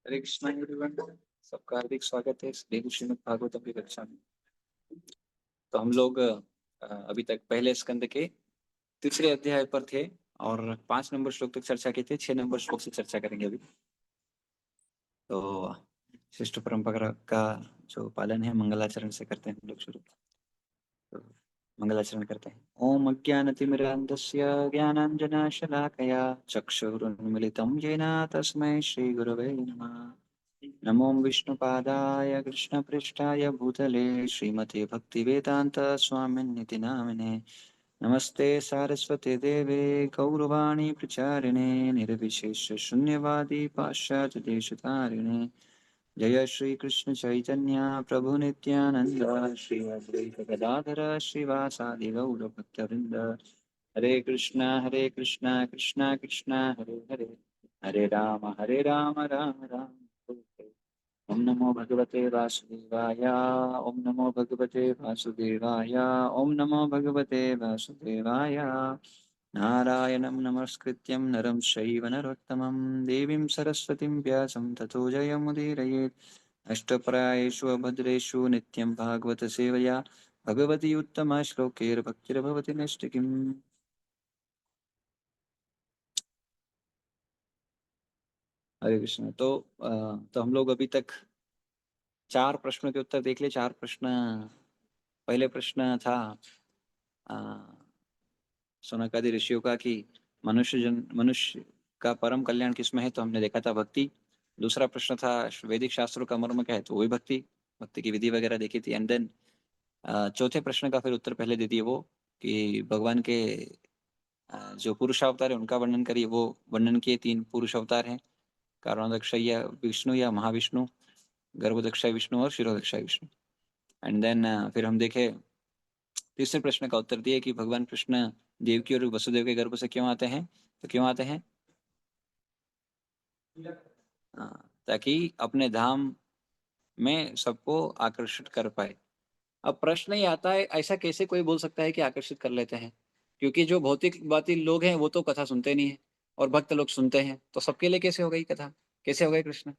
हरे Krishna everyone. सबका हार्दिक स्वागत है इस देवी श्रीमद् भागवतम की कक्षा में। तो हम लोग अभी तक पहले स्कंद के तीसरे अध्याय पर थे और 5 नंबर श्लोक तक चर्चा की थी। 6 नंबर श्लोक से चर्चा करेंगे अभी। तो श्रेष्ठ परंपरा का जो पालन है मंगलाचरण से करते हैं हम लोग शुरू। तो मंगलाचरण करते हैं। ओम अज्ञानतिमिरान्धस्य ज्ञानाञ्जनशलाकया चक्षुरुन्मिलितं येन तस्मै श्रीगुरवे नमः। नमो विष्णुपादाय कृष्णपृष्ठाय भूतले श्रीमते भक्तिवेदांत स्वामिन्निति नामिने। नमस्ते सारस्वते देवे गौरवाणी प्रचारिणे निर्विशेष शून्यवादी पाश्चात्य देशतारिणे। जय श्री कृष्ण चैतन्य प्रभु नित्यानंद श्री अद्वैत गदाधर श्रीवासादि गौर भक्तवृंद। हरे कृष्णा कृष्णा कृष्णा हरे हरे, हरे राम राम राम हरे। ओम नमो भगवते वासुदेवाय। ओम नमो भगवते वासुदेवाय। ओम नमो भगवते वासुदेवाय। नारायणं नमस्कृत्यं नरं चैव नरोत्तमं देवीं सरस्वतीं व्यासं ततो जयमुदीरयेत्। अष्टपरायेषु अभद्रेषु नित्यं भागवत सेवया भगवती उत्तमा श्लोकैर्भक्तिर्भवति नैष्टिकीम्। हरे कृष्ण। तो हम लोग अभी तक 4 प्रश्नों के उत्तर देख लिए। 4 प्रश्न। पहले प्रश्न था शौनकादि ऋषियों का कि मनुष्य का परम कल्याण किसमें है, तो हमने देखा था भक्ति। दूसरा प्रश्न था वैदिक शास्त्रों का मर्म क्या है, तो वही भक्ति। भक्ति की विधि वगैरह देखी थी। एंड देन चौथे प्रश्न का फिर उत्तर पहले दे दिए वो कि भगवान के जो पुरुष अवतार है उनका वर्णन करिए। वो वर्णन किए 3 पुरुष अवतार हैं, कारणोदक्ष या विष्णु या महाविष्णु, गर्भोदक्ष विष्णु और शिरोदक्ष विष्णु। एंड देन फिर हम देखे तीसरे प्रश्न का उत्तर दिए कि भगवान कृष्ण देवकी और वसुदेव के गर्भ से क्यों आते हैं, तो क्यों आते हैं ताकि अपने धाम में सबको आकर्षित कर पाए। अब प्रश्न ही आता है, ऐसा कैसे कोई बोल सकता है कि आकर्षित कर लेते हैं, क्योंकि जो भौतिकवादी लोग हैं वो तो कथा सुनते नहीं है और भक्त लोग सुनते हैं, तो सबके लिए कैसे हो गई कथा, कैसे हो गए कृष्ण।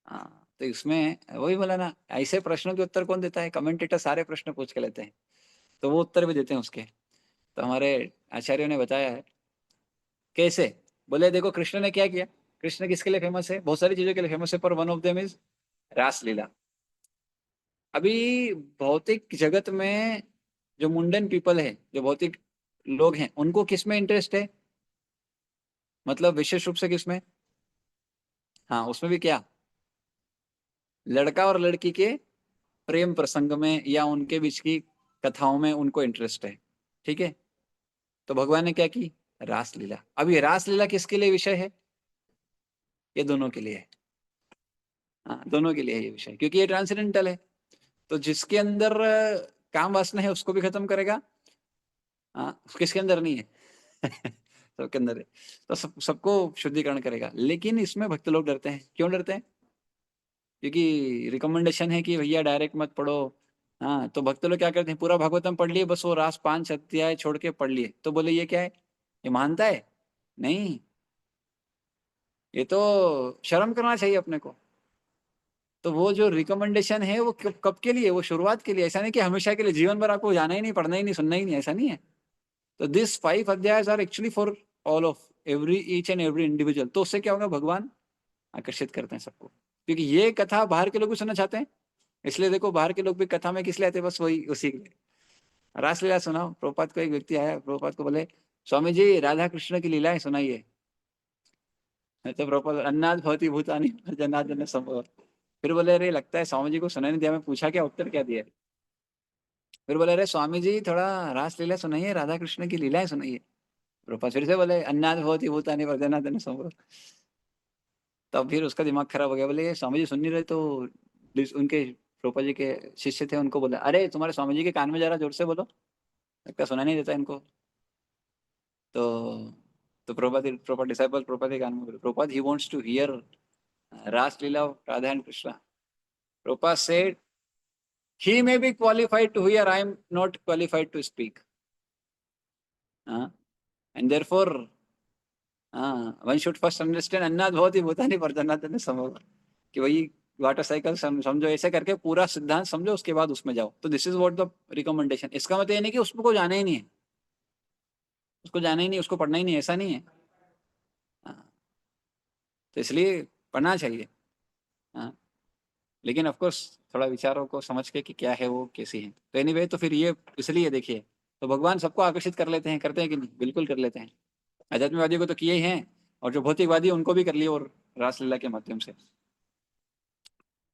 तो इसमें वही बोला ना, ऐसे प्रश्नों के उत्तर कौन देता है, कमेंटेटर सारे प्रश्न पूछ के लेते हैं तो वो उत्तर भी देते हैं उसके। तो हमारे आचार्यों ने बताया है कैसे। बोले देखो कृष्ण ने क्या किया। कृष्ण किसके लिए फेमस है, बहुत सारी चीजों के लिए फेमस है, पर वन ऑफ देम इज रासलीला। अभी भौतिक जगत में जो मुंडन पीपल है, जो भौतिक लोग हैं, उनको किसमें इंटरेस्ट है, मतलब विशेष रूप से किसमें। हाँ, उसमें भी क्या, लड़का और लड़की के प्रेम प्रसंग में या उनके बीच की कथाओं में उनको इंटरेस्ट है। ठीक है, तो भगवान ने क्या की, रासलीला। अब ये रासलीला किसके लिए विषय है, ये दोनों के लिए है। हाँ, दोनों के लिए है ये विषय, क्योंकि ये ट्रांसेंडेंटल है। तो जिसके अंदर काम वासना है उसको भी खत्म करेगा। हाँ, किसके अंदर नहीं है सबके अंदर है, तो सबको शुद्धिकरण करेगा। लेकिन इसमें भक्त लोग डरते हैं। क्यों डरते हैं, क्योंकि रिकमेंडेशन है कि भैया डायरेक्ट मत पढ़ो। हाँ, तो भक्त लोग क्या करते हैं, पूरा भागवतम पढ़ लिए, बस वो रास 5 अध्याय छोड़ के पढ़ लिए, तो बोले ये क्या है, ये मानता है नहीं, ये तो शर्म करना चाहिए अपने को। तो वो जो रिकमेंडेशन है वो कब कब के लिए, वो शुरुआत के लिए, ऐसा नहीं कि हमेशा के लिए, जीवन भर आपको जाना ही नहीं, पढ़ना ही नहीं, सुनना ही नहीं, ऐसा नहीं है। तो दिस 5 अध्यायस are actually for all of every each and every individual. तो उससे क्या होगा, भगवान आकर्षित करते हैं सबको, क्योंकि ये कथा बाहर के लोग भी सुनना चाहते हैं। इसलिए देखो बाहर के लोग भी कथा में किस लिए आते हैं, बस वही उसी के लिए। रासलीला सुनाओ। प्रभुपाद को एक व्यक्ति आया, प्रभुपाद को बोले स्वामी जी राधा कृष्ण की लीलाएं सुनाइए। तो प्रभुपाद अन्नाद भवती भूतानि जनार्दन संभव। फिर बोले अरे लगता है स्वामी जी को सुनाई नहीं दिया, मैं पूछा क्या, उत्तर क्या दिया। फिर बोले अरे स्वामी जी थोड़ा रासलीला सुनाइए, राधा कृष्ण की लीलाएं सुनाइए। प्रभुपाद फिर से बोले अन्नाद भवती भूतानि जनार्दन संभव। तब फिर उसका दिमाग खराब हो गया, बोले स्वामी जी सुन नहीं रहे। तो उनके प्रोपा जी के शिष्य थे, उनको बोला अरे तुम्हारे स्वामी जी के कान में जरा जोर से बोलो, लगता सुना नहीं देता इनको। तो प्रोपा डिसाइपल प्रोपा के कान में बोले प्रोपा ही wants to hear Ras Lila of Radha and Krishna. प्रोपा said he may be qualified to hear, I am not qualified to speak. And therefore हाँ, वन शुड फर्स्ट अंडरस्टैंड अन्नाद भवति भूतानि पर्जन्यात् संभव, कि वही वाटर साइकिल समझो, ऐसे करके पूरा सिद्धांत समझो, उसके बाद उसमें जाओ। तो this is what the recommendation. इसका मतलब ये नहीं कि उसको जाना ही नहीं है, उसको जाना ही नहीं, उसको पढ़ना ही नहीं, ऐसा नहीं है। हाँ, तो इसलिए पढ़ना चाहिए। हाँ, लेकिन ऑफ कोर्स थोड़ा विचारों को समझ के कि क्या है वो, कैसी है। तो एनीवे, तो फिर ये इसलिए देखिए, तो भगवान सबको आकर्षित कर लेते हैं, करते हैं कि नहीं? बिल्कुल कर लेते हैं। अध्यात्मवादी को तो किए ही हैं, और जो भौतिकवादी हैं, उनको भी कर लिए, और रासलीला के माध्यम से।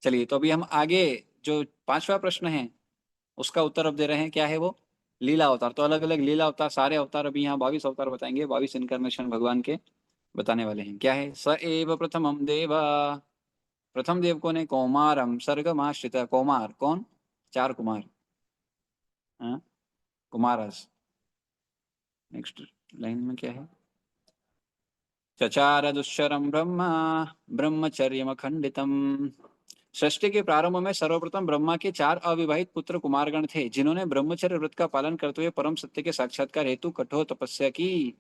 चलिए, तो अभी हम आगे जो पांचवा प्रश्न है उसका उत्तर अब दे रहे हैं। क्या है वो? लीला अवतार। तो अलग अलग लीला अवतार, सारे अवतार, अभी यहाँ 22 अवतार बताएंगे, 22 इनकारनेशन भगवान के बताने वाले हैं। क्या है? स एव प्रथमम देवा। प्रथम देव कौन है? कौमारम सर्गमाश्रित। कौमार कौन? चार कुमार। हाँ, कुमारस। नेक्स्ट लाइन में क्या है? चचार दुश्चरम ब्रह्मा ब्रह्मचर्यमखंडितम। सृष्टि के प्रारंभ में सर्वप्रथम ब्रह्मा के चार अविवाहित पुत्र कुमारगण थे, जिन्होंने ब्रह्मचर्य व्रत का पालन करते हुए परम सत्य के साक्षात्कार हेतु कठोर तपस्या की।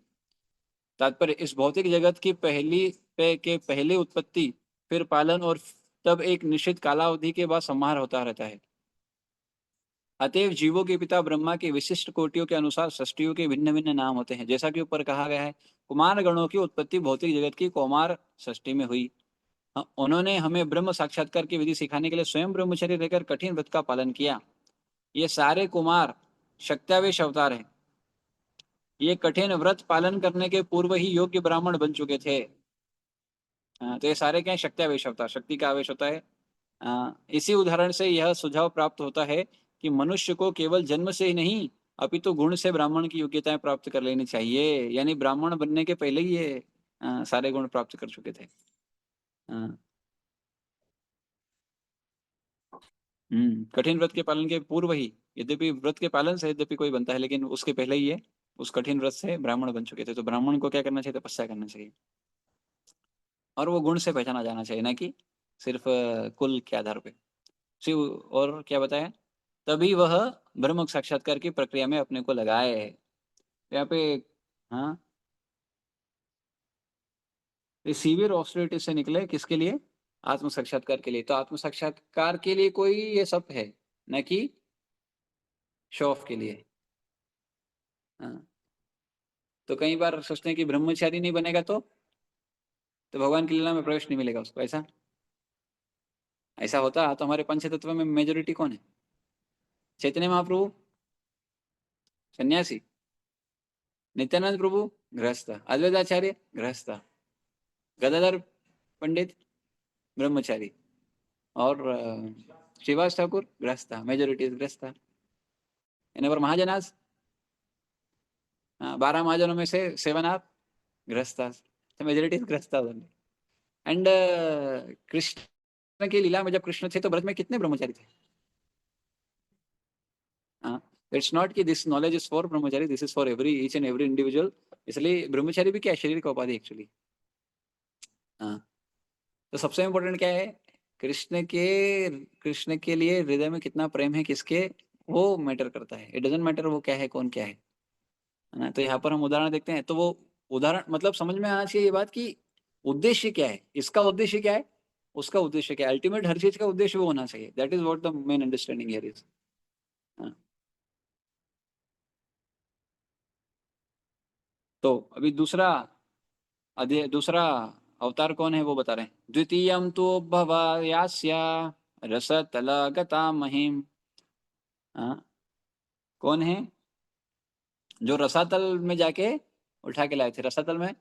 तात्पर्य, इस भौतिक जगत की पहली उत्पत्ति, फिर पालन, और तब एक निश्चित कालावधि के बाद संहार होता रहता है। अतएव जीवों के पिता ब्रह्मा के विशिष्ट कोटियों के अनुसार सृष्टियों के भिन्न भिन्न नाम होते हैं। जैसा कि ऊपर कहा गया है, कुमार गणों की उत्पत्ति भौतिक जगत की कौमार सृष्टि में हुई। उन्होंने हमें ब्रह्म साक्षात्कार की विधि सिखाने के लिए स्वयं ब्रह्मचर्य रहकर कठिन व्रत का पालन किया। ये सारे कुमार शक्त्यावेश अवतार हैं। ये कठिन व्रत पालन करने के पूर्व ही योग्य ब्राह्मण बन चुके थे। तो ये सारे क्या है? शक्त्यावेश अवतार, शक्ति का आवेश होता है। इसी उदाहरण से यह सुझाव प्राप्त होता है कि मनुष्य को केवल जन्म से ही नहीं, अपितु गुण से ब्राह्मण की योग्यताएं प्राप्त कर लेनी चाहिए। यानी ब्राह्मण बनने के पहले ही ये सारे गुण प्राप्त कर चुके थे। हाँ, कठिन व्रत के पालन के पूर्व ही, यद्यपि व्रत के पालन से यद्यपि कोई बनता है, लेकिन उसके पहले ही ये उस कठिन व्रत से ब्राह्मण बन चुके थे। तो ब्राह्मण को क्या करना चाहिए? तपस्या करना चाहिए, और वो गुण से पहचाना जाना चाहिए, ना कि सिर्फ कुल के आधार पे। शिव, और क्या बताया? तभी वह ब्रह्म साक्षात्कार की प्रक्रिया में अपने को लगाए। यहाँ पे, हाँ, ये सीवियर ऑस्टिरिटी से निकले किसके लिए? आत्म साक्षात्कार के लिए। तो आत्म साक्षात्कार के लिए कोई ये सब है, न कि शो ऑफ के लिए। हाँ, तो कई बार सोचते हैं कि ब्रह्मचारी नहीं बनेगा तो भगवान की लीला में प्रवेश नहीं मिलेगा उसको। ऐसा ऐसा होता तो हमारे पंच तत्व में मेजोरिटी कौन है? चैतन्य महाप्रभु सन्यासी, नित्यानंद प्रभु गृहस्थ, अद्वैताचार्य गृहस्थ, गदाधर पंडित ब्रह्मचारी, और श्रीवास ठाकुर गृहस्थ, मेजोरिटी गृहस्थ। पर महाजनाज, 12 महाजनों में से 7 आप गृहस्थ, मेजोरिटी गृहस्थ। एंड कृष्ण की लीला में जब कृष्ण थे तो ब्रज में कितने ब्रह्मचारी थे? इट्स नॉट कि this knowledge is for Brahmachari, this is for every each and every individual. इसलिए ब्रह्मचारी भी क्या है? शरीर का उपाधि एक्चुअली। हाँ, तो सबसे इम्पोर्टेंट क्या है? कृष्ण के लिए हृदय में कितना प्रेम है, किसके, वो मैटर करता है। इट डजेंट मैटर वो क्या है, कौन क्या है ना। तो यहाँ पर हम उदाहरण देखते हैं, तो वो उदाहरण मतलब समझ में आना चाहिए ये बात कि उद्देश्य क्या है, इसका उद्देश्य क्या है, उसका उद्देश्य क्या है। अल्टीमेट हर चीज का उद्देश्य वो होना चाहिए। That is what the main understanding here is. तो अभी दूसरा अवतार कौन है वो बता रहे हैं। द्वितीयम तो भवायास्या रसतल गता महिम। हाँ, कौन है? जो रसातल में जाके उठा के लाए थे, रसातल में।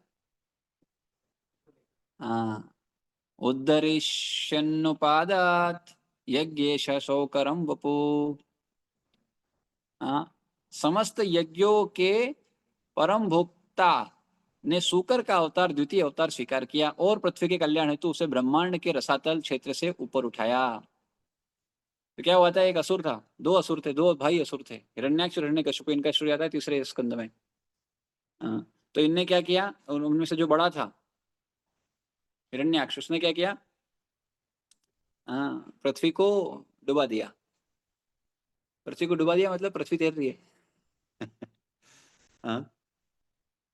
हाँ, उद्धरिष्यन्नुपादात यज्ञेश शोकरम वपु। हाँ, समस्त यज्ञों के परम भोक्ता ने सूकर का अवतार, द्वितीय अवतार स्वीकार किया, और पृथ्वी के कल्याण हेतु उसे ब्रह्मांड के रसातल क्षेत्र से ऊपर उठाया। तो क्या हुआ था? एक असुर था, दो असुर थे, दो भाई असुर थे, हिरण्याक्ष और हिरण्यकशिपु। इनका स्टोरी आता है तीसरे स्कंद में। हाँ, तो इनने क्या किया? उनमें से जो बड़ा था हिरण्याक्ष, उसने क्या किया? हाँ, पृथ्वी को डुबा दिया। पृथ्वी को डुबा दिया मतलब पृथ्वी तैर रही है। हाँ,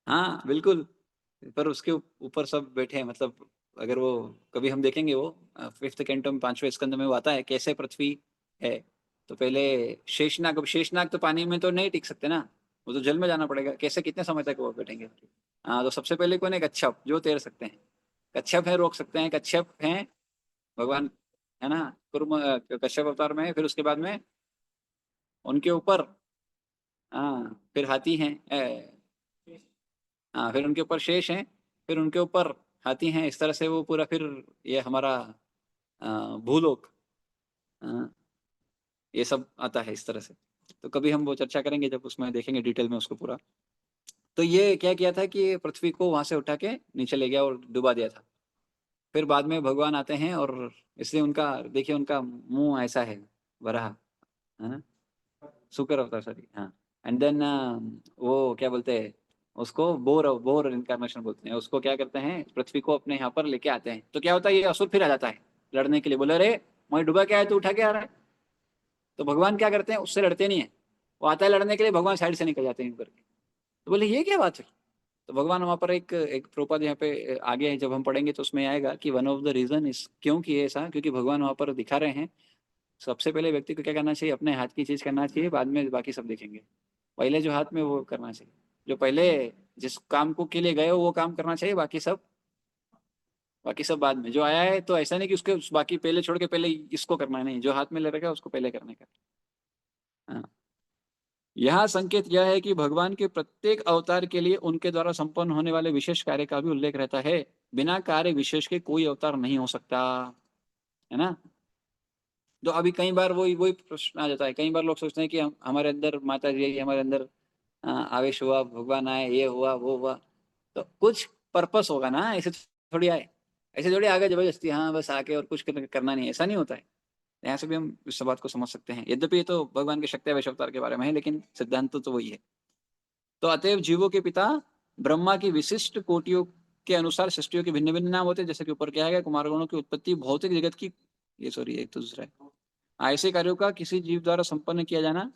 हाँ बिल्कुल। पर उसके ऊपर सब बैठे हैं, मतलब अगर वो कभी हम देखेंगे वो फिफ्थ कैंटो में 5वें स्कंद में वो आता है कैसे पृथ्वी है। तो पहले शेषनाग, अब शेषनाग तो पानी में तो नहीं टिक सकते ना, वो तो जल में जाना पड़ेगा, कैसे कितने समय तक वो बैठेंगे। हाँ, तो सबसे पहले कौन है? कच्छप, जो तैर सकते हैं। कच्छप है, रोक सकते हैं, कच्छप हैं भगवान, है ना। कश्यप अवतार में है, फिर उसके बाद में उनके ऊपर, हाँ फिर हाथी हैं, हाँ फिर उनके ऊपर शेष हैं, फिर उनके ऊपर हाथी हैं, इस तरह से वो पूरा फिर ये हमारा भूलोक, अ, ये सब आता है इस तरह से। तो कभी हम वो चर्चा करेंगे जब उसमें देखेंगे डिटेल में उसको पूरा। तो ये क्या किया था कि पृथ्वी को वहां से उठा के नीचे ले गया और डुबा दिया था। फिर बाद में भगवान आते हैं और इसलिए उनका देखिए, उनका मुंह ऐसा है, वराह, है ना, शुक्र अवतार, सॉरी, हाँ। एंड देन वो क्या बोलते हैं उसको, बोर बोर इनकारनेशन बोलते हैं उसको, क्या करते हैं पृथ्वी को अपने यहाँ पर लेके आते हैं। तो क्या होता है, ये असुर फिर आ जाता है लड़ने के लिए, बोले अरे मैं डूबा के आया तो उठा के आ रहा है। तो भगवान क्या करते हैं, उससे लड़ते नहीं है, वो आता है लड़ने के लिए, भगवान साइड से निकल जाते हैं यूं करके। तो बोले ये क्या बात है। तो भगवान वहां पर एक एक प्रोपद यहाँ पे आगे जब हम पढ़ेंगे तो उसमें आएगा कि one of the reason is क्यों किए ऐसा, क्योंकि भगवान वहां पर दिखा रहे हैं सबसे पहले व्यक्ति को क्या करना चाहिए, अपने हाथ की चीज करना चाहिए, बाद में बाकी सब देखेंगे। पहले जो हाथ में वो करना चाहिए, जो पहले जिस काम को के लिए गए हो वो काम करना चाहिए, बाकी सब बाद में। जो आया है तो ऐसा नहीं कि उसके बाकी पहले छोड़ के पहले इसको करना है, नहीं, जो हाथ में ले रखा है उसको पहले करने का। हाँ। यहाँ संकेत यह है कि भगवान के प्रत्येक अवतार के लिए उनके द्वारा संपन्न होने वाले विशेष कार्य का भी उल्लेख रहता है। बिना कार्य विशेष के कोई अवतार नहीं हो सकता, है ना। तो अभी कई बार वही वही प्रश्न आ जाता है, कई बार लोग सोचते हैं कि हमारे अंदर माता जी आई, हमारे अंदर आवेश हुआ, भगवान आए, ये हुआ वो हुआ, तो कुछ पर्पस होगा ना, ऐसे थोड़ी आए, ऐसे थोड़ी आगे जबरदस्ती हाँ बस आके और कुछ करना नहीं, ऐसा नहीं होता है। यहाँ से भी हम इस बात को समझ सकते हैं, यद्यपि ये तो भगवान के शक्ति आवेश अवतार के बारे में है, लेकिन सिद्धांत तो वही है। तो अतएव जीवों के पिता ब्रह्मा की विशिष्ट कोटियों के अनुसार सृष्टियों के भिन्न भिन्न नाम होते हैं, जैसे कि ऊपर क्या है, कुमार गणों की उत्पत्ति भौतिक जगत की, ये सॉरी एक तो दूसरा है, ऐसे कार्यों का किसी जीव द्वारा संपन्न किया जाना,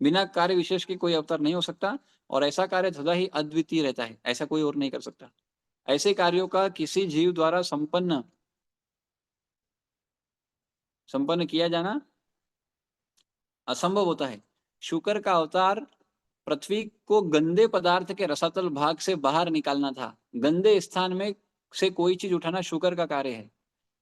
बिना कार्य विशेष के कोई अवतार नहीं हो सकता, और ऐसा कार्य सदा ही अद्वितीय रहता है, ऐसा कोई और नहीं कर सकता। ऐसे कार्यों का किसी जीव द्वारा संपन्न संपन्न किया जाना असंभव होता है। शुकर का अवतार पृथ्वी को गंदे पदार्थ के रसातल भाग से बाहर निकालना था। गंदे स्थान में से कोई चीज उठाना शुकर का कार्य है,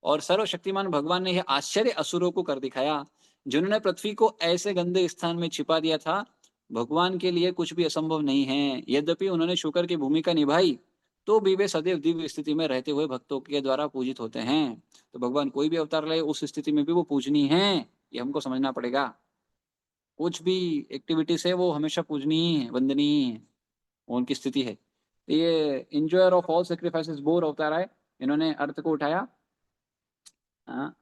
और सर्वशक्तिमान भगवान ने यह आश्चर्य असुरों को कर दिखाया, जिन्होंने पृथ्वी को ऐसे गंदे स्थान में छिपा दिया था। भगवान के लिए कुछ भी असंभव नहीं है। यद्यपि उन्होंने शुकर की भूमिका निभाई, तो भी वे सदैव दिव्य स्थिति में रहते हुए भक्तों के द्वारा पूजित होते हैं। तो भगवान कोई भी अवतार ले, उस स्थिति में भी वो पूजनीय है, ये हमको समझना पड़ेगा। कुछ भी एक्टिविटीज है वो हमेशा पूजनीय है, वंदनीय है, वो उनकी स्थिति है। तो ये enjoyer of all sacrifices bore अवतार है, इन्होंने अर्थ को उठाया, हाँ,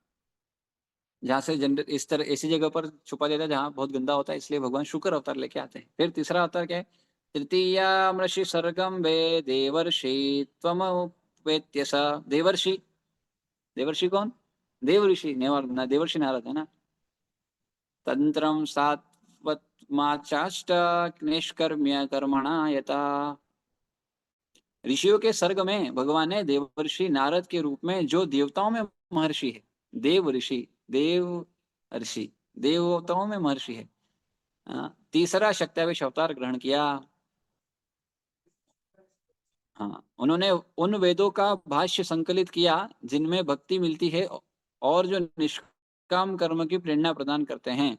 जहाँ से जनरल इस तरह ऐसी जगह पर छुपा देता है जहाँ बहुत गंदा होता है, इसलिए भगवान शुक्र अवतार लेके आते हैं। फिर तीसरा अवतार क्या है, तृतीया मृषि सर्गम वे देवर्षि त्वमुपेत्य स। देवर्षि, देवर्षि कौन, देव ऋषि, देवर्षि नारद है ना। तंत्रम सात्वत्माचाष्ट निष्कर्म्य कर्मणा यता। ऋषियों के सर्ग में भगवान ने देवर्षि नारद के रूप में, जो देवताओं में महर्षि है, देव ऋषि, देव ऋषि, देवताओं में महर्षि है, तीसरा शक्त्यावेश अवतार ग्रहण किया। हाँ, उन्होंने उन वेदों का भाष्य संकलित किया जिनमें भक्ति मिलती है और जो निष्काम कर्म की प्रेरणा प्रदान करते हैं।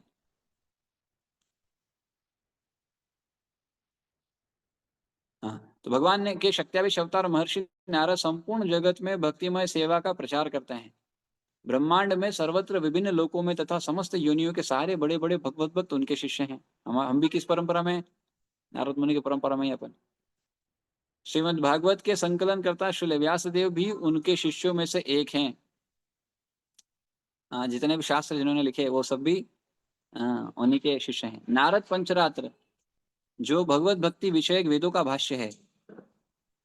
हाँ, तो भगवान ने के शक्त्यावेश अवतार महर्षि नारद संपूर्ण जगत में भक्तिमय सेवा का प्रचार करते हैं। ब्रह्मांड में सर्वत्र विभिन्न लोकों में तथा समस्त योनियों के सारे बड़े बड़े भगवत भक्त उनके शिष्य हैं। हम भी किस परंपरा में, नारद मुनि की परंपरा में ही अपन। श्रीमद् भागवत के संकलन करता श्री व्यास देव भी उनके शिष्यों में से एक हैं। जितने भी शास्त्र जिन्होंने लिखे वो सब भी उन्हीं के शिष्य हैं। नारद पंचरात्र, जो भगवत भक्ति विषयक वेदों का भाष्य है,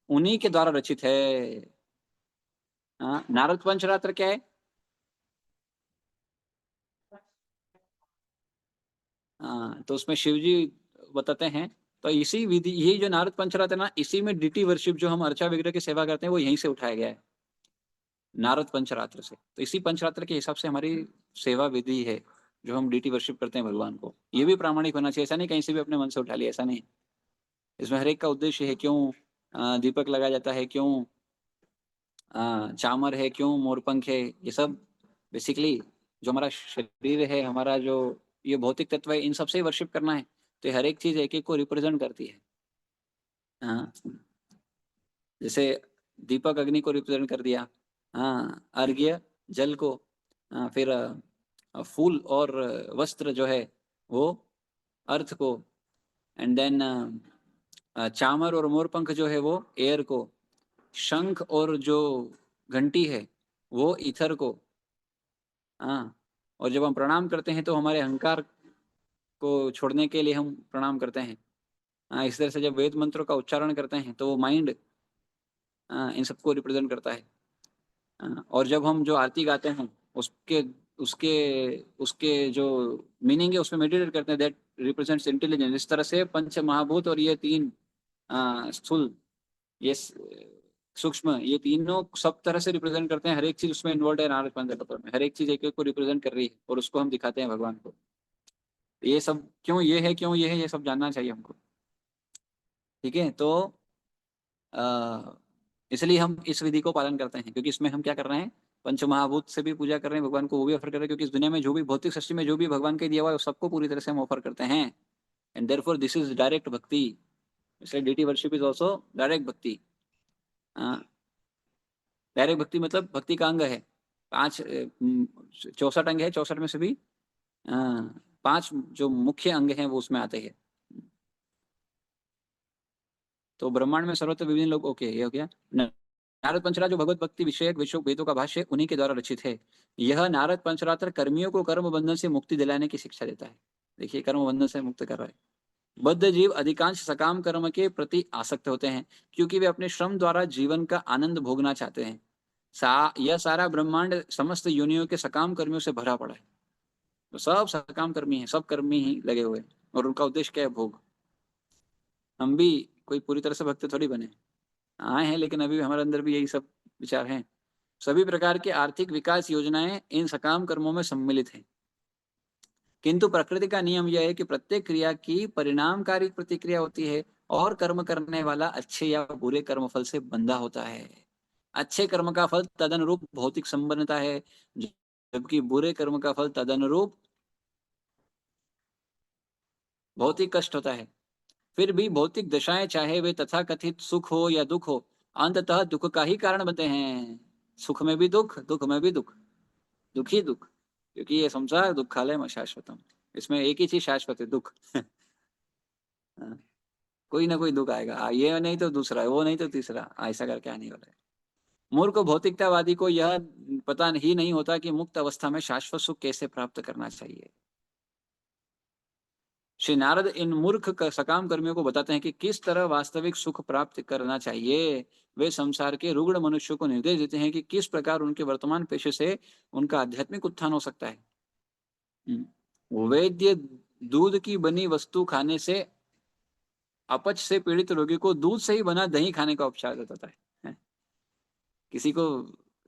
उन्हीं के द्वारा रचित है। नारद पंचरात्र क्या है, तो उसमें शिव जी बताते हैं। तो इसी विधि, यही जो नारद पंचरात्र है ना, इसी में डीटी वर्शिप जो हम अर्चा विग्रह की सेवा करते हैं वो यहीं से उठाया गया है, नारद पंचरात्र से। तो इसी पंचरात्र के हिसाब से हमारी सेवा विधि है जो हम डीटी वर्शिप करते हैं भगवान को। ये भी प्रामाणिक होना चाहिए, ऐसा नहीं कहीं से भी अपने मन से उठा लिया, ऐसा नहीं। इसमें हर एक का उद्देश्य है, क्यों दीपक लगाया जाता है, क्यों चामर है, क्यों मोरपंख है, ये सब बेसिकली जो हमारा शरीर है, हमारा जो ये भौतिक तत्व है, इन सबसे ही वर्शिप करना है। तो हर एक चीज एक एक को रिप्रेजेंट करती है। हाँ, जैसे दीपक अग्नि को रिप्रेजेंट कर दिया, हाँ, अर्घ्य जल को, फिर फूल और वस्त्र जो है वो अर्थ को, एंड देन चामर और मोरपंख जो है वो एयर को, शंख और जो घंटी है वो ईथर को। हाँ, और जब हम प्रणाम करते हैं तो हमारे अहंकार को छोड़ने के लिए हम प्रणाम करते हैं। हाँ, इस तरह से जब वेद मंत्रों का उच्चारण करते हैं तो वो माइंड इन सबको रिप्रेजेंट करता है। और जब हम जो आरती गाते हैं उसके उसके उसके जो मीनिंग है उसमें मेडिटेट करते हैं, दैट रिप्रेजेंट्स इंटेलिजेंस। इस तरह से पंच महाभूत और ये तीन स्थूल, ये सूक्ष्म, ये तीनों सब तरह से रिप्रेजेंट करते हैं। हर एक चीज उसमें इन्वॉल्व है नारद पंचतत्व में, हर एक चीज एक एक को रिप्रेजेंट कर रही है और उसको हम दिखाते हैं भगवान को। ये सब क्यों ये है, क्यों ये है, ये सब जानना चाहिए हमको। ठीक है, तो इसलिए हम इस विधि को पालन करते हैं, क्योंकि इसमें हम क्या कर रहे हैं, पंचमहाभूत से भी पूजा कर रहे हैं भगवान को, वो भी ऑफर कर रहे हैं, क्योंकि इस दुनिया में जो भी भौतिक सृष्टि में जो भी भगवान के दिया हुआ है सबको पूरी तरह से हम ऑफर करते हैं। And therefore this is direct भक्ति। इसलिए deity worship is also direct भक्ति। डायरेक्ट भक्ति मतलब भक्ति का अंग है। 64 अंग है, 64 में से भी 5 जो मुख्य अंग हैं वो उसमें आते हैं। तो ब्रह्मांड में सर्वत्र विभिन्न लोग, ओके ये हो गया। नारद पंचरात्र जो भगवत भक्ति विषयक विश्व वेदों का भाष्य उन्हीं के द्वारा रचित है। यह नारद पंचरात्र कर्मियों को कर्म बंधन से मुक्ति दिलाने की शिक्षा देता है। देखिए, कर्म बंधन से मुक्त कर रहा है। बद्ध जीव अधिकांश सकाम कर्म के प्रति आसक्त होते हैं, क्योंकि वे अपने श्रम द्वारा जीवन का आनंद भोगना चाहते हैं। यह सारा ब्रह्मांड समस्त योनियों के सकाम कर्मियों से भरा पड़ा है। तो सब सकाम कर्मी हैं, सब कर्मी ही लगे हुए हैं, और उनका उद्देश्य क्या है, भोग। हम भी कोई पूरी तरह से भक्त थोड़ी बने, आए हैं, लेकिन अभी हमारे अंदर भी यही सब विचार हैं। सभी प्रकार की आर्थिक विकास योजनाएं इन सकाम कर्मों में सम्मिलित हैं, किंतु प्रकृति का नियम यह है कि प्रत्येक क्रिया की परिणामकारी प्रतिक्रिया होती है, और कर्म करने वाला अच्छे या बुरे कर्म फल से बंधा होता है। अच्छे कर्म का फल तदनुरूप भौतिक संपन्नता है, जबकि बुरे कर्म का फल तदनुरूप भौतिक कष्ट होता है। फिर भी भौतिक दशाएं, चाहे वे तथाकथित सुख हो या दुख हो, अंततः दुख का ही कारण बनते हैं। सुख में भी दुख, दुख में भी दुख, दुख ही दुख, क्योंकि ये संसार दुखालय शाश्वतम। इसमें एक ही चीज शाश्वत है, दुख। हाँ, कोई ना कोई दुख आएगा, ये नहीं तो दूसरा, वो नहीं तो तीसरा, ऐसा करके आने वाला है। मूर्ख भौतिकतावादी को यह पता ही नहीं होता कि मुक्त अवस्था में शाश्वत सुख कैसे प्राप्त करना चाहिए। श्री नारद इन मूर्ख सकाम कर्मियों को बताते हैं कि किस तरह वास्तविक सुख प्राप्त करना चाहिए। वे संसार के रुग्ण मनुष्यों को निर्देश देते हैं कि किस प्रकार उनके वर्तमान पेशे से उनका आध्यात्मिक उत्थान हो सकता है। वैद्य दूध की बनी वस्तु खाने से अपच से पीड़ित रोगी को दूध से ही बना दही खाने का उपचार बताता है। किसी को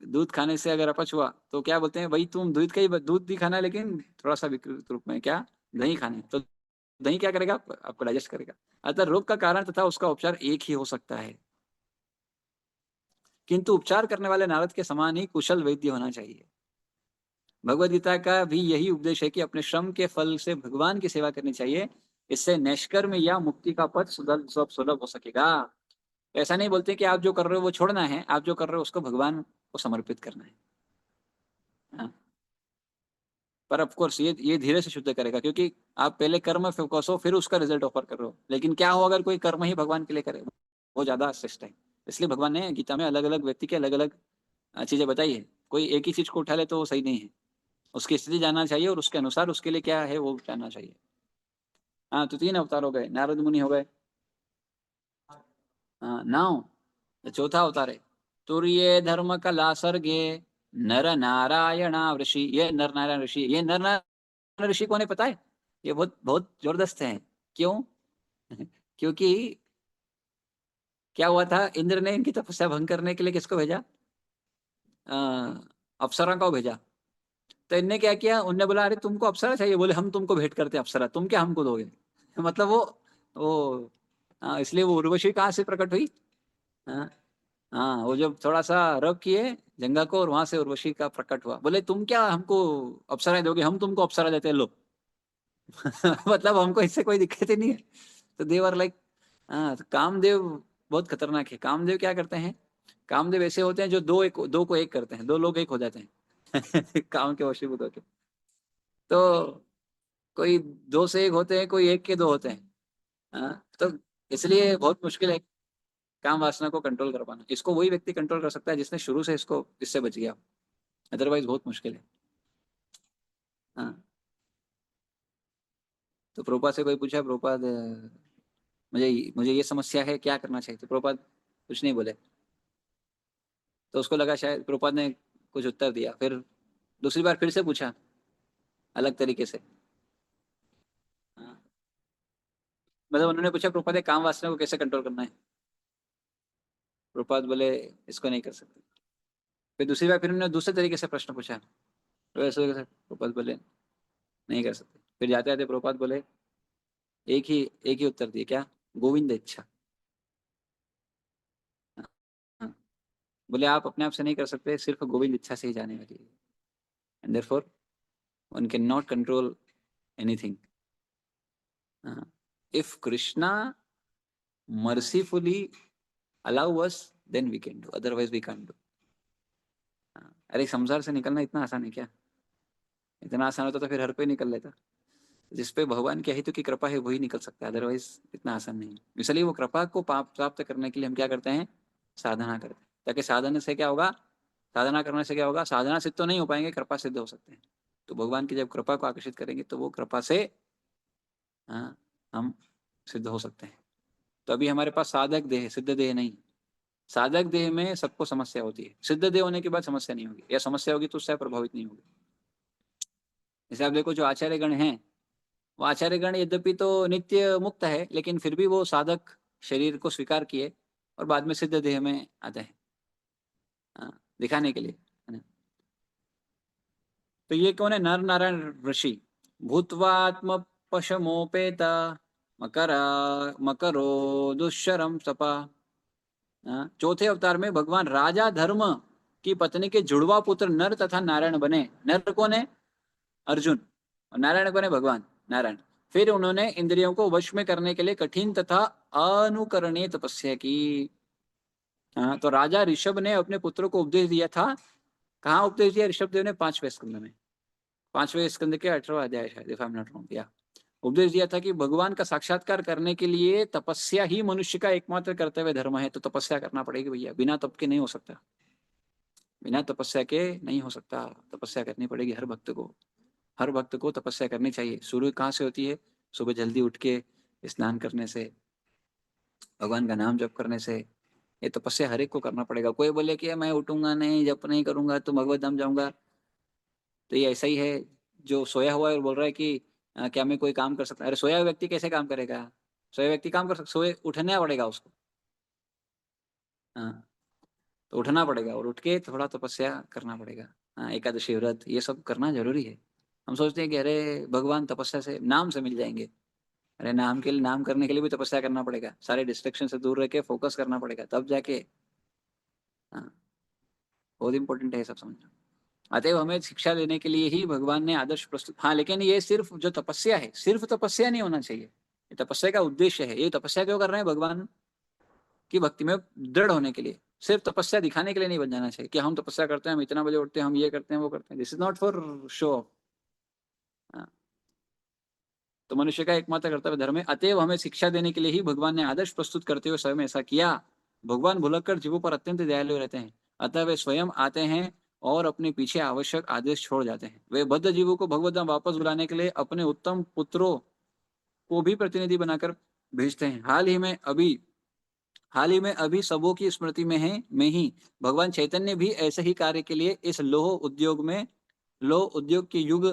दूध खाने से अगर अपच हुआ तो क्या बोलते हैं, भाई तुम दूध का ही दूध भी खाना, लेकिन थोड़ा सा विकृत रूप में, क्या, दही खाने। तो दही क्या करेगा, आपको डाइजेस्ट करेगा। अतः रोग का कारण तथा उसका उपचार एक ही हो सकता है, किंतु उपचार करने वाले नारद के समान ही कुशल वैद्य होना चाहिए। भगवद गीता का भी यही उपदेश है कि अपने श्रम के फल से भगवान की सेवा करनी चाहिए। इससे निष्कर्म या मुक्ति का पथ सुलभ हो सकेगा। ऐसा नहीं बोलते कि आप जो कर रहे हो वो छोड़ना है, आप जो कर रहे हो उसको भगवान को समर्पित करना है। हाँ। पर ऑफ कोर्स ये धीरे से शुद्ध करेगा, क्योंकि आप पहले कर्म फोकस हो, फिर उसका रिजल्ट ऑफर कर रहे हो। लेकिन क्या हो अगर कोई कर्म ही भगवान के लिए करे, वो ज्यादा श्रेष्ठ है। इसलिए भगवान ने गीता में अलग अलग व्यक्ति के अलग अलग चीजें बताई है। कोई एक ही चीज को उठा ले तो वो सही नहीं है, उसकी स्थिति जानना चाहिए और उसके अनुसार उसके लिए क्या है वो जानना चाहिए। हाँ, तो 3 अवतार हो गए, नारद मुनि हो गए। हाँ, 9। चौथा अवतार है तुर्ये धर्म कला सर्गे नर नारायण ऋषि। ये नर नारायण ऋषि, ये नर ऋषि कौन है पता है? ये बहुत बहुत जबरदस्त है। क्यों? क्योंकि क्या हुआ था, इंद्र ने इनकी तपस्या भंग करने के लिए किसको भेजा? अप्सरा को भेजा। तो इनने क्या किया, उनने बोला अरे तुमको अप्सरा चाहिए, बोले हम तुमको भेंट करते हैं अप्सरा, तुम क्या हमको दोगे? मतलब वो इसलिए वो उर्वशी कहाँ से प्रकट हुई? हाँ, हाँ, वो जब थोड़ा सा रब किए जंगा को, और वहां से उर्वशी का प्रकट हुआ। बोले तुम क्या हमको अप्सराएं दोगे, हम तुमको अप्सरा देते हैं, लो। मतलब हमको इससे कोई दिक्कत ही नहीं है। तो देवर लाइक, हाँ, तो कामदेव बहुत खतरनाक है। कामदेव क्या करते हैं? कामदेव ऐसे होते हैं जो दो को एक करते हैं, दो लोग एक हो जाते हैं। काम के वशीभूत होके। तो कोई दो से एक होते हैं, कोई एक के दो होते हैं। हाँ, तो इसलिए बहुत मुश्किल है काम वासना को कंट्रोल कर पाना। इसको वही व्यक्ति कंट्रोल कर सकता है जिसने शुरू से इससे बच गया, अदरवाइज बहुत मुश्किल है। हाँ, तो प्रभुपाद से कोई पूछा, प्रभुपाद मुझे मुझे ये समस्या है, क्या करना चाहिए? तो प्रभुपाद कुछ नहीं बोले। तो उसको लगा शायद प्रभुपाद ने कुछ उत्तर दिया। फिर दूसरी बार फिर से पूछा अलग तरीके से। हाँ, मतलब उन्होंने पूछा प्रभुपाद ये काम वासना को कैसे कंट्रोल करना है? प्रभुपाद बोले इसको नहीं कर सकते। फिर दूसरी बार फिर उन्होंने दूसरे तरीके से प्रश्न पूछा, तो ऐसे कैसे? प्रभुपाद बोले नहीं कर सकते। फिर जाते जाते प्रभुपाद बोले एक ही उत्तर दिए, क्या? गोविंद इच्छा। हाँ, बोले आप अपने आप से नहीं कर सकते, सिर्फ गोविंद इच्छा से ही जाने वाली है। And therefore one can not control anything. If Krishna mercifully allow us, then we can do, otherwise we can't do। अरे संसार से निकलना इतना आसान है क्या? इतना आसान होता तो फिर हर कोई निकल लेता। जिस पे भगवान के हित की कृपा है वही निकल सकता है, अदरवाइज इतना आसान नहीं है। इसलिए वो कृपा को प्राप्त करने के लिए हम क्या करते हैं? साधना करते हैं। ताकि साधना से क्या होगा? साधना करने से क्या होगा? साधना सिद्ध तो नहीं हो पाएंगे, कृपा सिद्ध हो सकते हैं। तो भगवान की जब कृपा को आकर्षित करेंगे तो वो कृपा से हम सिद्ध हो सकते हैं। तो अभी हमारे पास साधक देह है, सिद्ध देह नहीं। साधक देह में सबको समस्या होती है, सिद्ध देह होने के बाद समस्या नहीं होगी, या समस्या होगी तो उससे प्रभावित नहीं होगी। जैसे आप देखो जो आचार्य गण हैं, वो आचार्य गण यद्यपि तो नित्य मुक्त है, लेकिन फिर भी वो साधक शरीर को स्वीकार किए और बाद में सिद्ध देह में आते हैं, दिखाने के लिए, है ना? तो ये कौन है? नर नारायण ऋषि। भूतवात्म पशमोपेता मकरा मकरो दुष्शरम सपा। चौथे अवतार में भगवान राजा धर्म की पत्नी के जुड़वा पुत्र नर तथा नारायण बने। नर कौन है? अर्जुन। और नारायण कौन है? भगवान नारायण। फिर उन्होंने इंद्रियों को वश में करने के लिए कठिन तथा अनुकरणीय तपस्या की। तो राजा ऋषभ ने अपने पुत्रों को उपदेश दिया था। कहाँ उपदेश दिया ऋषभ देव ने? 5वें स्कंद में, 5वें स्कंद के 18वां अध्याय शायद, if I am not wrong. या उपदेश दिया था कि भगवान का साक्षात्कार करने के लिए तपस्या ही मनुष्य का एकमात्र कर्तव्य धर्म है। तो तपस्या करना पड़ेगी भैया, बिना तप के नहीं हो सकता, बिना तपस्या के नहीं हो सकता। तपस्या करनी पड़ेगी हर भक्त को, हर भक्त को तपस्या करनी चाहिए। शुरू कहाँ से होती है? सुबह जल्दी उठ के स्नान करने से, भगवान का नाम जप करने से। ये तपस्या हर एक को करना पड़ेगा। कोई बोले कि मैं उठूंगा नहीं, जप नहीं करूंगा तो भगवत धाम जाऊंगा, तो ये ऐसा ही है जो सोया हुआ है और बोल रहा है कि क्या मैं कोई काम कर सकता? अरे सोया हुआ व्यक्ति कैसे काम करेगा? सोया व्यक्ति काम कर सकता? सोए उठना पड़ेगा उसको। हाँ, तो उठना पड़ेगा और उठ के थोड़ा तपस्या करना पड़ेगा। हाँ, एकादशी व्रत ये सब करना जरूरी है। हम सोचते हैं कि अरे भगवान तपस्या से, नाम से मिल जाएंगे। अरे नाम के लिए, नाम करने के लिए भी तपस्या करना पड़ेगा, सारे डिस्ट्रक्शन से दूर रह के फोकस करना पड़ेगा, तब जाके। हाँ, बहुत इंपॉर्टेंट है ये सब समझना। अतएव हमें शिक्षा देने के लिए ही भगवान ने आदर्श प्रस्तुत। हाँ, लेकिन ये सिर्फ जो तपस्या है, सिर्फ तपस्या नहीं होना चाहिए। ये तपस्या का उद्देश्य है। ये तपस्या क्यों कर रहे हैं? भगवान की भक्ति में दृढ़ होने के लिए। सिर्फ तपस्या दिखाने के लिए नहीं बन जाना चाहिए कि हम तपस्या करते हैं, हम इतना बजे उठते हैं, हम ये करते हैं, वो करते हैं। This is not for show off. तो मनुष्य का एकमात्र कर्तव्य धर्म है। अतएव हमें शिक्षा देने के लिए ही भगवान ने आदर्श प्रस्तुत करते हुए स्वयं ऐसा किया। भगवान भुलक्कड़ जीवों पर अत्यंत दयालु रहते हैं, अतः वे स्वयं आते हैं और अपने पीछे आवश्यक आदेश छोड़ जाते हैं। वे बद्ध जीवों को भगवत धाम वापस बुलाने के लिए अपने उत्तम पुत्रों को भी प्रतिनिधि बनाकर भेजते हैं। हाल ही में अभी सबों की स्मृति में ही भगवान चैतन्य भी ऐसे ही कार्य के लिए इस लौह उद्योग के युग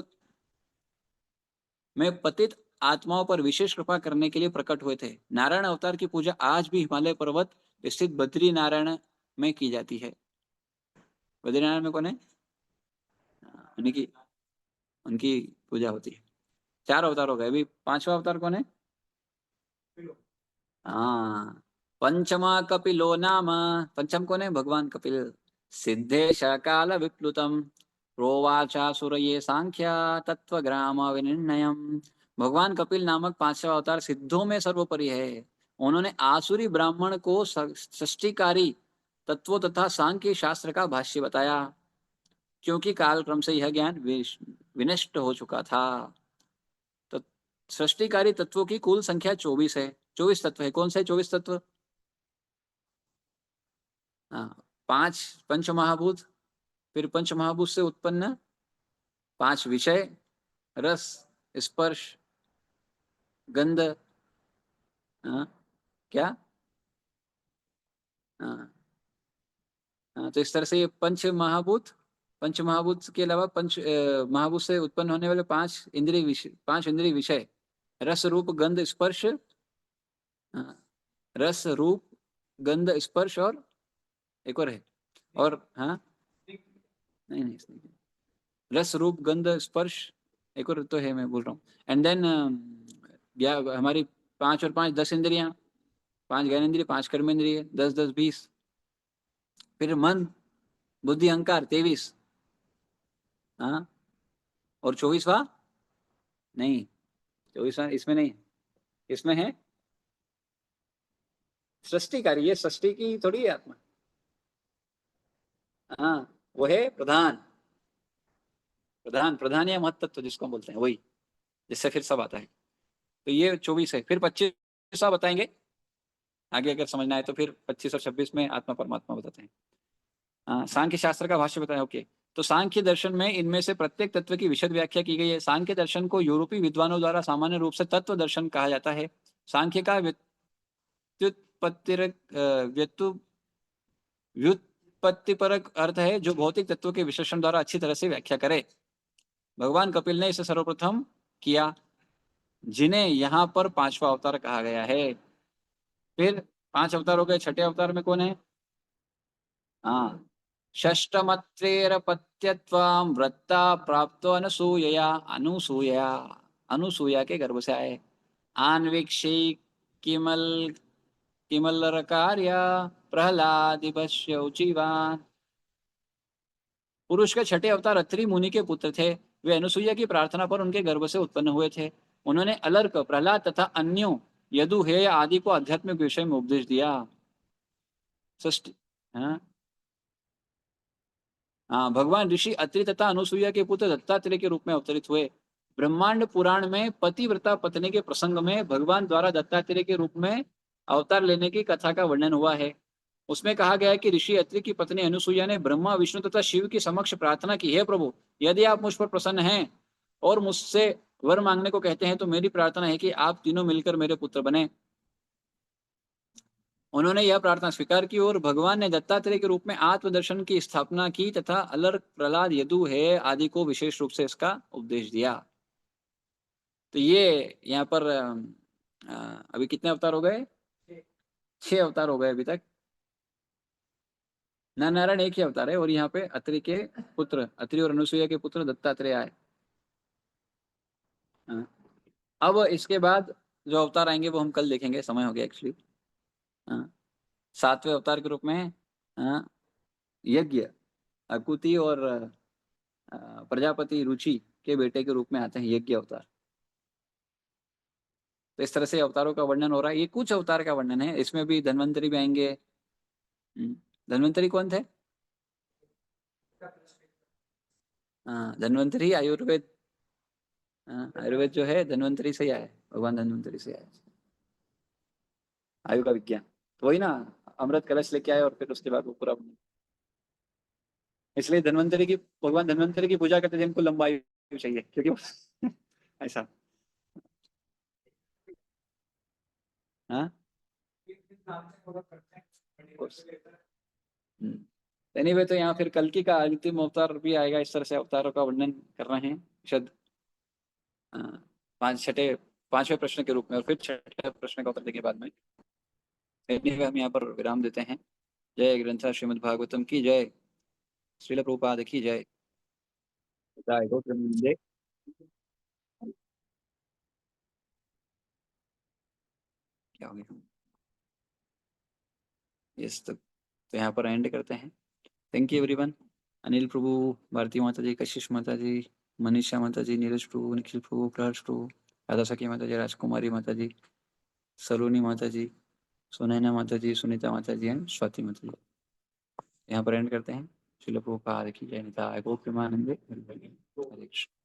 में पतित आत्माओं पर विशेष कृपा करने के लिए प्रकट हुए थे। नारायण अवतार की पूजा आज भी हिमालय पर्वत स्थित बद्री नारायण में की जाती है। बद्रीनारायण में कौन है? उनकी उनकी पूजा होती है। 4 अवतार हो गए, अभी 5वां अवतार कौन है? हाँ, पंचमा कपिलो नाम। पंचम कौन है? भगवान कपिल। सिद्धेश काल विप्लुतम प्रोवाचा सुरये सांख्या तत्वग्राम विनिर्णयम। भगवान कपिल नामक 5वां अवतार सिद्धों में सर्वोपरि है। उन्होंने आसुरी ब्राह्मण को सृष्टिकारी तत्वों तथा सांख्य शास्त्र का भाष्य बताया, क्योंकि कालक्रम से यह ज्ञान विनष्ट हो चुका था। तो सृष्टिकारी तत्वों की कुल संख्या 24 है। 24 तत्व है। कौन से 24 तत्व? हाँ, 5 पंच महाभूत, फिर पंच महाभूत से उत्पन्न 5 विषय, रस, स्पर्श, गंध, हाँ, क्या, हाँ, हाँ, तो इस तरह से ये पंच महाभूत के अलावा पंच महाभूत से उत्पन्न होने वाले 5 इंद्रिय विषय, रस रूप गंध स्पर्श, हाँ, रस रूप गंध स्पर्श और एक और है, और हाँ, नहीं नहीं, रस रूप गंध स्पर्श, एक और तो है, मैं बोल रहा हूँ। एंड देन हमारी 5 और 5 10 इंद्रियां, 5 ज्ञानेंद्रिय, 5 कर्मेंद्रिय, 10 10 20, फिर मन बुद्धि अहंकार 23, हाँ, और 24वां नहीं, 24वां इसमें नहीं, इसमें है सृष्टि कार्य, ये सृष्टि की थोड़ी है आत्मा। हाँ, वो है प्रधान, प्रधान या महत्तत्व जिसको हम बोलते हैं, वही, जिससे फिर सब आता है। तो ये 24 है, फिर 25वां बताएंगे आगे, अगर समझना है तो फिर 25 और 26 में आत्मा परमात्मा बताते हैं। हाँ, सांख्य शास्त्र का भाष्य बताया, ओके। तो सांख्य दर्शन में इनमें से प्रत्येक तत्व की विशद व्याख्या की गई है। सांख्य दर्शन को यूरोपीय विद्वानों द्वारा सामान्य रूप से तत्व दर्शन कहा जाता है। सांख्य का व्युत्पत्तिरक व्युत्पत्तिपरक अर्थ है जो भौतिक तत्वों के विश्लेषण द्वारा अच्छी तरह से व्याख्या करे। भगवान कपिल ने इसे सर्वप्रथम किया, जिन्हें यहाँ पर 5वां अवतार कहा गया है। फिर 5 अवतार हो गए, छठे अवतार में कौन है? हाँ, षष्टमत्रेरपत्यत्वां वृत्ता प्राप्तो अनसूयया, अनुसूया, अनुसूया के गर्भ से आए। आन्वीक्षी किमल किमल्लरकार्य प्रहलादिवश्य उचिवान। पुरुष के छठे अवतार अत्रि मुनि के पुत्र थे। वे अनुसूया की प्रार्थना पर उनके गर्भ से उत्पन्न हुए थे। उन्होंने अलर्क, प्रहलाद तथा अन्यों यदुहेय आदि को आध्यात्मिक विषय में उपदेश दिया। सृष्टि, हाँ, हाँ, भगवान ऋषि अत्रि तथा अनुसूया के पुत्र दत्तात्रेय के रूप में अवतरित हुए। ब्रह्मांड पुराण में पतिव्रता पत्नी के प्रसंग में भगवान द्वारा दत्तात्रेय के रूप में अवतार लेने की कथा का वर्णन हुआ है। उसमें कहा गया है कि ऋषि अत्रि की पत्नी अनुसूया ने ब्रह्मा विष्णु तथा शिव की समक्ष प्रार्थना की, हे प्रभु, यदि आप मुझ पर प्रसन्न हैं और मुझसे वर मांगने को कहते हैं तो मेरी प्रार्थना है कि आप तीनों मिलकर मेरे पुत्र बने। उन्होंने यह प्रार्थना स्वीकार की और भगवान ने दत्तात्रेय के रूप में आत्मदर्शन की स्थापना की तथा अलर्क, प्रहलाद, यदु है आदि को विशेष रूप से इसका उपदेश दिया। तो ये यहाँ पर अभी कितने अवतार हो गए? 6 अवतार हो गए अभी तक। नारायण एक ही अवतार है, और यहाँ पे अत्रि के पुत्र, अत्रि और अनुसुईया के पुत्र दत्तात्रेय आए। हाँ। अब इसके बाद जो अवतार आएंगे वो हम कल देखेंगे, समय हो गया एक्चुअली। हाँ, 7वें अवतार के रूप में, हाँ, यज्ञ, अकुति और प्रजापति रुचि के बेटे के रूप में आते हैं यज्ञ अवतार। तो इस तरह से अवतारों का वर्णन हो रहा है। ये कुछ अवतार का वर्णन है, इसमें भी धन्वंतरी भी आएंगे। धन्वंतरी कौन थे? हाँ, धन्वंतरी आयुर्वेद, हाँ, आयुर्वेद जो है धन्वंतरी से ही आया है, भगवान धन्वंतरी से आया है। आयु का विज्ञान, तो वही ना, अमृत कलश लेके आए और फिर उसके बाद वो पूरा इसलिए धन्वंतरी की, भगवान धन्वंतरी की पूजा करते थे, इनको लंबा आयु चाहिए, क्योंकि ऐसा। हाँ, एनीवे, तो यहाँ फिर कल्कि का अंतिम अवतार भी आएगा। इस तरह से अवतारों का वर्णन कर रहे हैं शब्द। 5 छठे पांचवें प्रश्न के रूप में, और फिर छठे प्रश्न का उत्तर देंगे बाद में। Anyway, हम यहाँ पर विराम देते हैं। जय ग्रंथा श्रीमद् भागवतम की जय। श्रील प्रभुपाद की जय। जय गौतम। क्या हो गया? यस, तो यहाँ पर एंड करते हैं। Thank you everyone. Anil Prabhu, Bharti माता जी, कशिश माता जी, मनीषा माता जी, नीरज प्रभु, निखिल प्रभु, प्रहर्ष प्रभु, राधा सखी माता जी, राजकुमारी माता जी, सलोनी माता जी, सुनैना माता जी, सुनीता माता जी एंड स्वाति माता जी। यहाँ पर एंड करते हैं। शिल प्रभुपाद की जय। निताय गौर प्रेमानंदे। हरे कृष्ण।